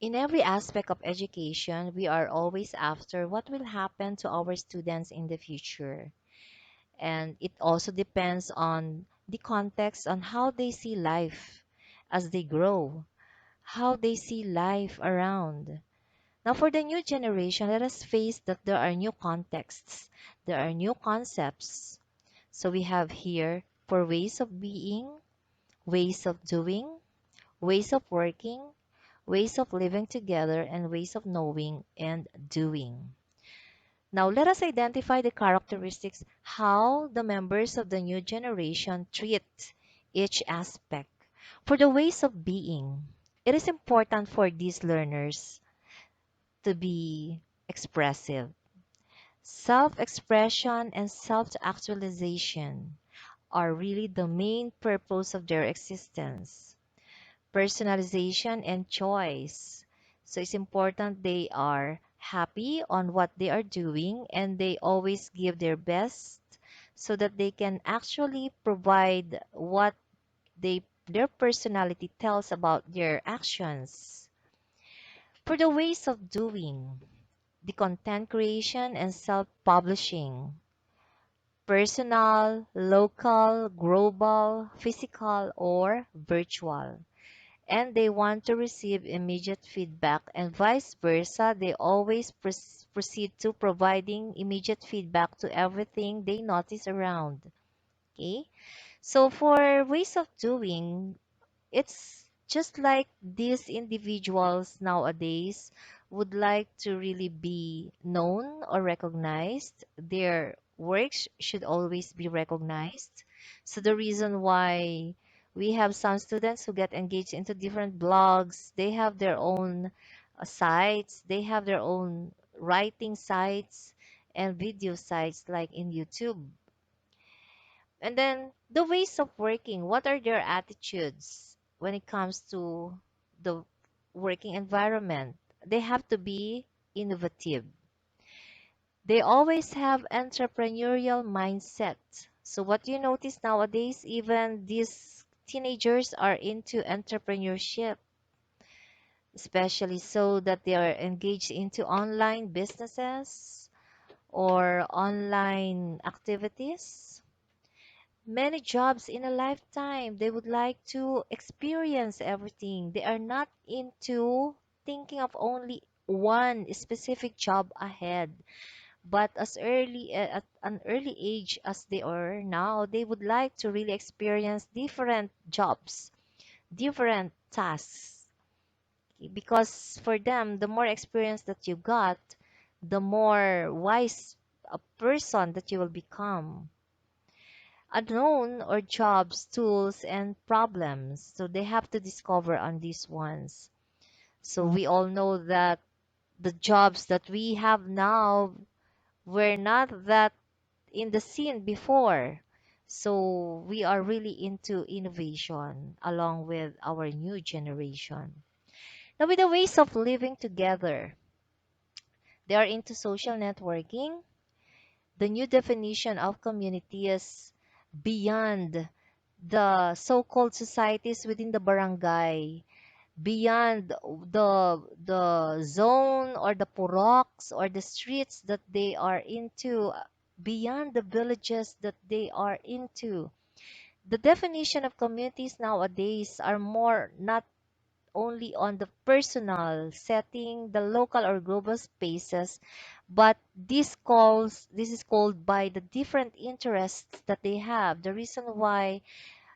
In every aspect of education, we are always after what will happen to our students in the future. And it also depends on the context on how they see life as they grow, how they see life around. Now, for the new generation, let us face that there are new contexts, there are new concepts. So we have here for ways of being, ways of doing, ways of working, ways of living together, and ways of knowing and doing. Now, let us identify the characteristics how the members of the new generation treat each aspect. For the ways of being, it is important for these learners to be expressive. Self expression and self actualization are really the main purpose of their existence. Personalization and choice. So it's important they are happy on what they are doing and they always give their best so that they can actually provide what their personality tells about their actions. For the ways of doing, the content creation and self-publishing, personal, local, global, physical, or virtual. And they want to receive immediate feedback and vice versa. They always proceed to providing immediate feedback to everything they notice around. Okay? So for ways of doing, it's just like these individuals nowadays would like to really be known or recognized. Their works should always be recognized. So the reason why we have some students who get engaged into different blogs, they have their own sites, they have their own writing sites and video sites like in YouTube. And then the ways of working, what are their attitudes when it comes to the working environment? They have to be innovative. They always have entrepreneurial mindset. So what you notice nowadays, even these teenagers are into entrepreneurship, especially so that they are engaged into online businesses or online activities. Many jobs in a lifetime. They would like to experience everything. They are not into thinking of only one specific job ahead. But as early at an early age as they are now, they would like to really experience different jobs, different tasks. Because for them, the more experience that you got, the more wise a person that you will become unknown or jobs, tools, and problems. So they have to discover on these ones. So we all know that the jobs that we have now were not that in the scene before. So we are really into innovation along with our new generation. Now with the ways of living together, they are into social networking. The new definition of community is beyond the so-called societies within the barangay, beyond the zone or the puroks or the streets that they are into, beyond the villages that they are into. The definition of communities nowadays are more not only on the personal setting, the local or global spaces, but this is called by the different interests that they have. The reason why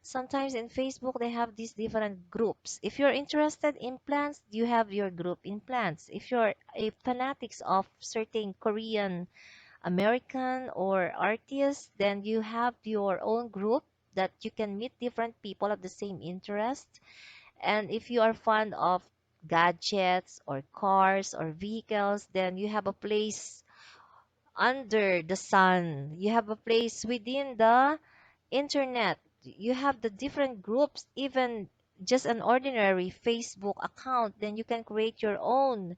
sometimes in Facebook they have these different groups. If you're interested in plants, you have your group in plants. If you're a fanatics of certain Korean, American or artists, then you have your own group that you can meet different people of the same interest. And if you are fond of gadgets or cars or vehicles, then you have a place under the sun. You have a place within the internet. You have the different groups, even just an ordinary Facebook account, then you can create your own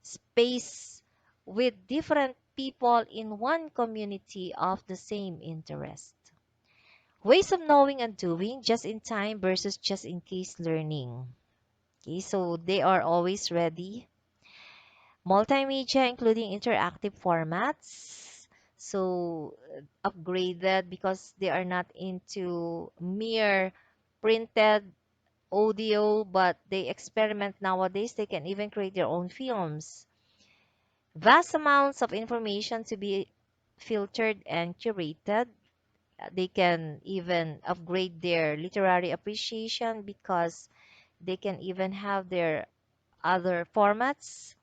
space with different people in one community of the same interest. Ways of knowing and doing, just in time versus just in case learning. Okay, so they are always ready. Multimedia, including interactive formats. So upgraded because they are not into mere printed audio, but they experiment nowadays. They can even create their own films. Vast amounts of information to be filtered and curated. They can even upgrade their literary appreciation because they can even have their other formats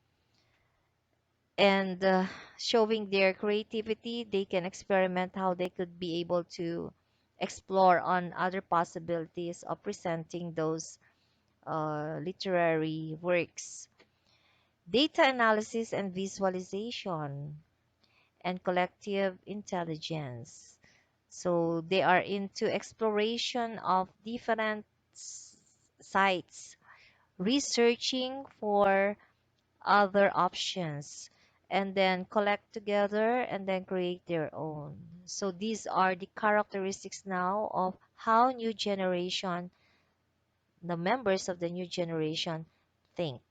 and showing their creativity. They can experiment how they could be able to explore on other possibilities of presenting those literary works. Data analysis and visualization and collective intelligence. So they are into exploration of different sites, researching for other options, and then collect together and then create their own. So these are the characteristics now of how new generation, the members of the new generation think.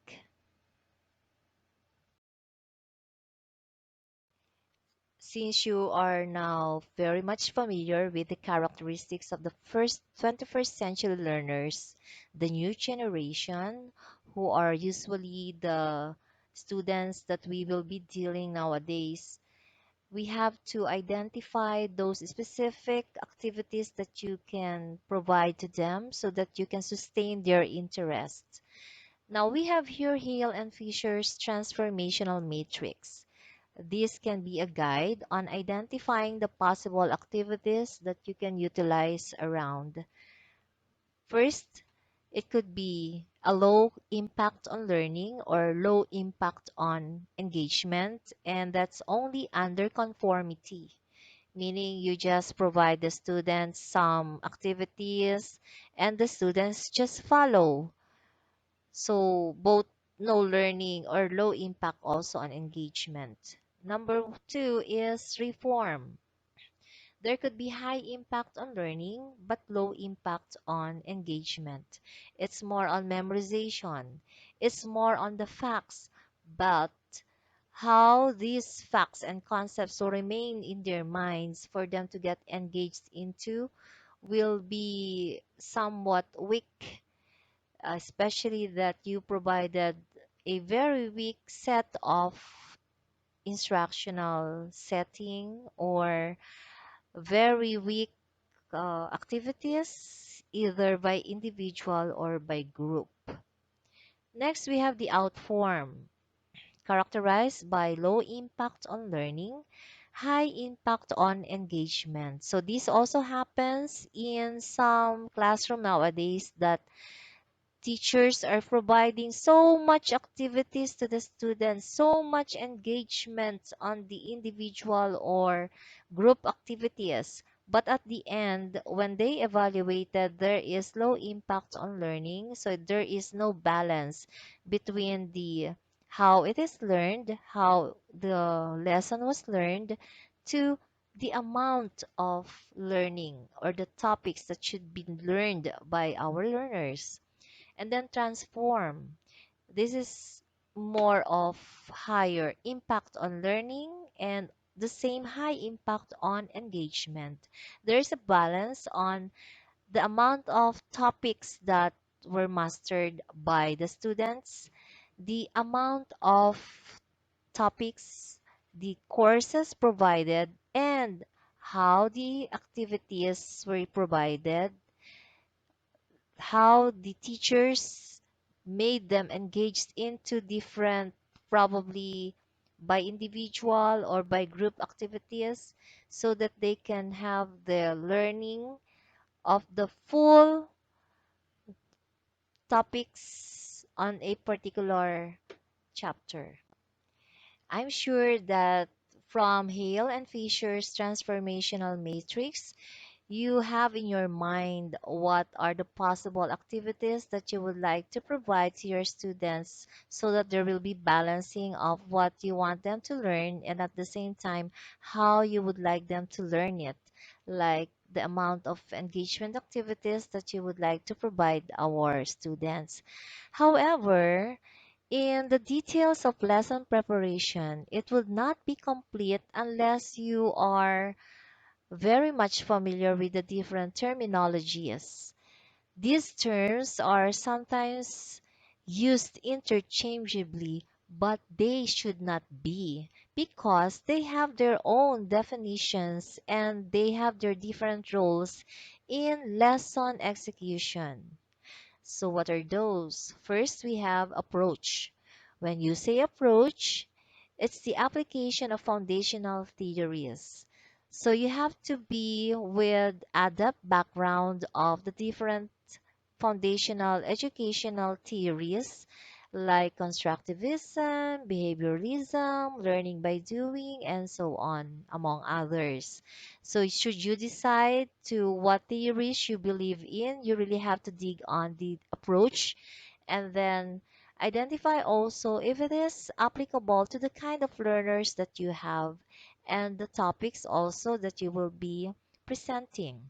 Since you are now very much familiar with the characteristics of the first 21st century learners, the new generation, who are usually the students that we will be dealing nowadays, we have to identify those specific activities that you can provide to them so that you can sustain their interest. Now we have here Hale and Fisher's transformational matrix. This can be a guide on identifying the possible activities that you can utilize around. First, it could be a low impact on learning or low impact on engagement, and that's only under conformity, meaning you just provide the students some activities and the students just follow. So both no learning or low impact also on engagement. Number two is reform. There could be high impact on learning but low impact on engagement. It's more on memorization. It's more on the facts, but how these facts and concepts will remain in their minds for them to get engaged into will be somewhat weak, especially that you provided a very weak set of instructional setting or very weak activities either by individual or by group. Next, we have the outform, characterized by low impact on learning, high impact on engagement. So this also happens in some classroom nowadays that teachers are providing so much activities to the students, so much engagement on the individual or group activities. But at the end, when they evaluated, there is low impact on learning. So there is no balance between the how it is learned, how the lesson was learned, to the amount of learning or the topics that should be learned by our learners. And then transform. This is more of higher impact on learning and the same high impact on engagement. There's a balance on the amount of topics that were mastered by the students, the amount of topics, the courses provided, and how the activities were provided, how the teachers made them engaged into different, probably by individual or by group activities, so that they can have the learning of the full topics on a particular chapter. I'm sure that from Hale and Fisher's transformational matrix, You have in your mind what are the possible activities that you would like to provide to your students so that there will be balancing of what you want them to learn and at the same time how you would like them to learn it, like the amount of engagement activities that you would like to provide our students. However, in the details of lesson preparation, it would not be complete unless you are very much familiar with the different terminologies. These terms are sometimes used interchangeably, but they should not be because they have their own definitions and they have their different roles in lesson execution. So, what are those? First, we have approach. When you say approach, it's the application of foundational theories. So, you have to be with adept background of the different foundational educational theories like constructivism, behavioralism, learning by doing, and so on, among others. So, should you decide to what theories you believe in, you really have to dig on the approach and then identify also if it is applicable to the kind of learners that you have and the topics also that you will be presenting,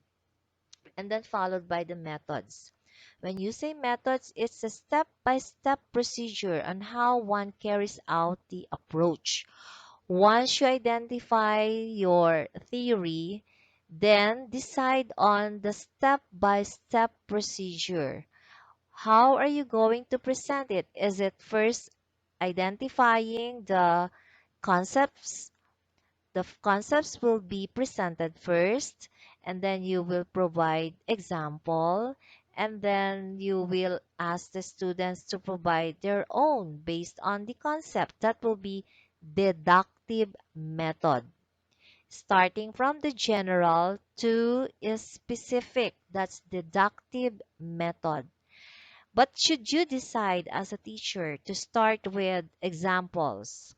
and then followed by the methods. When you say methods, it's a step-by-step procedure on how one carries out the approach. Once you identify your theory, then decide on the step-by-step procedure. How are you going to present it? Is it first identifying the concepts? The concepts will be presented first, and then you will provide example, and then you will ask the students to provide their own based on the concept. That will be deductive method. Starting from the general to is specific. That's deductive method. But should you decide as a teacher to start with examples,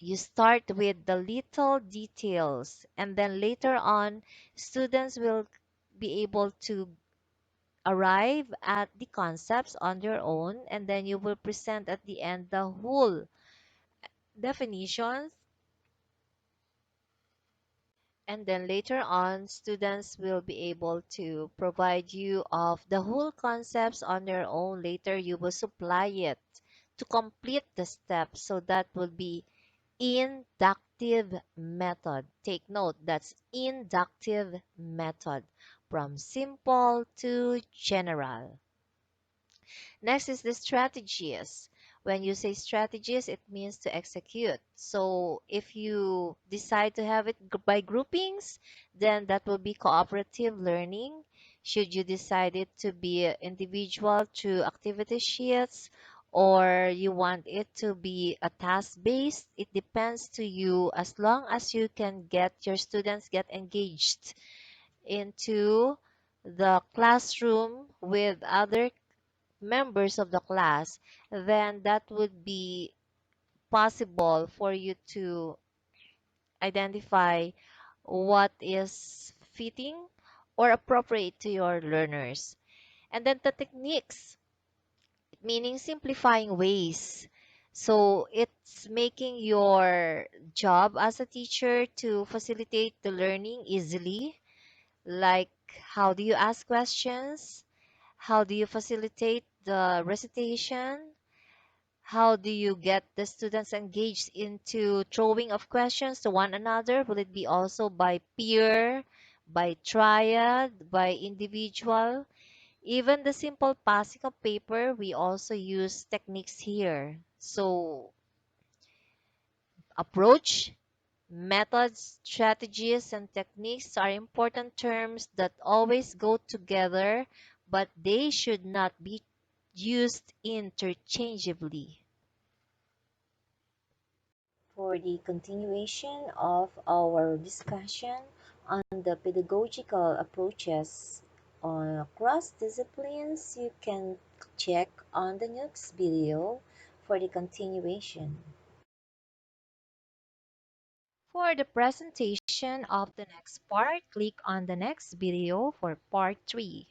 you start with the little details, and then later on, students will be able to arrive at the concepts on their own, and then you will present at the end the whole definitions, and then later on, students will be able to provide you of the whole concepts on their own. Later, you will supply it to complete the steps, so that will be inductive method. Take note, that's inductive method from simple to general. Next is the strategies. When you say strategies, it means to execute. So if you decide to have it by groupings, then that will be cooperative learning. Should you decide it to be individual through activity sheets, or you want it to be a task-based, it depends to you as long as you can get your students get engaged into the classroom with other members of the class, then that would be possible for you to identify what is fitting or appropriate to your learners. And then the techniques, meaning simplifying ways. So it's making your job as a teacher to facilitate the learning easily, like how do you ask questions? How do you facilitate the recitation? How do you get the students engaged into throwing of questions to one another? Will it be also by peer, by triad, by individual? Even the simple passing of paper, we also use techniques here. So, approach, methods, strategies, and techniques are important terms that always go together, but they should not be used interchangeably. For the continuation of our discussion on the pedagogical approaches on across disciplines, you can check on the next video for the continuation. For the presentation of the next part, click on the next video for part 3.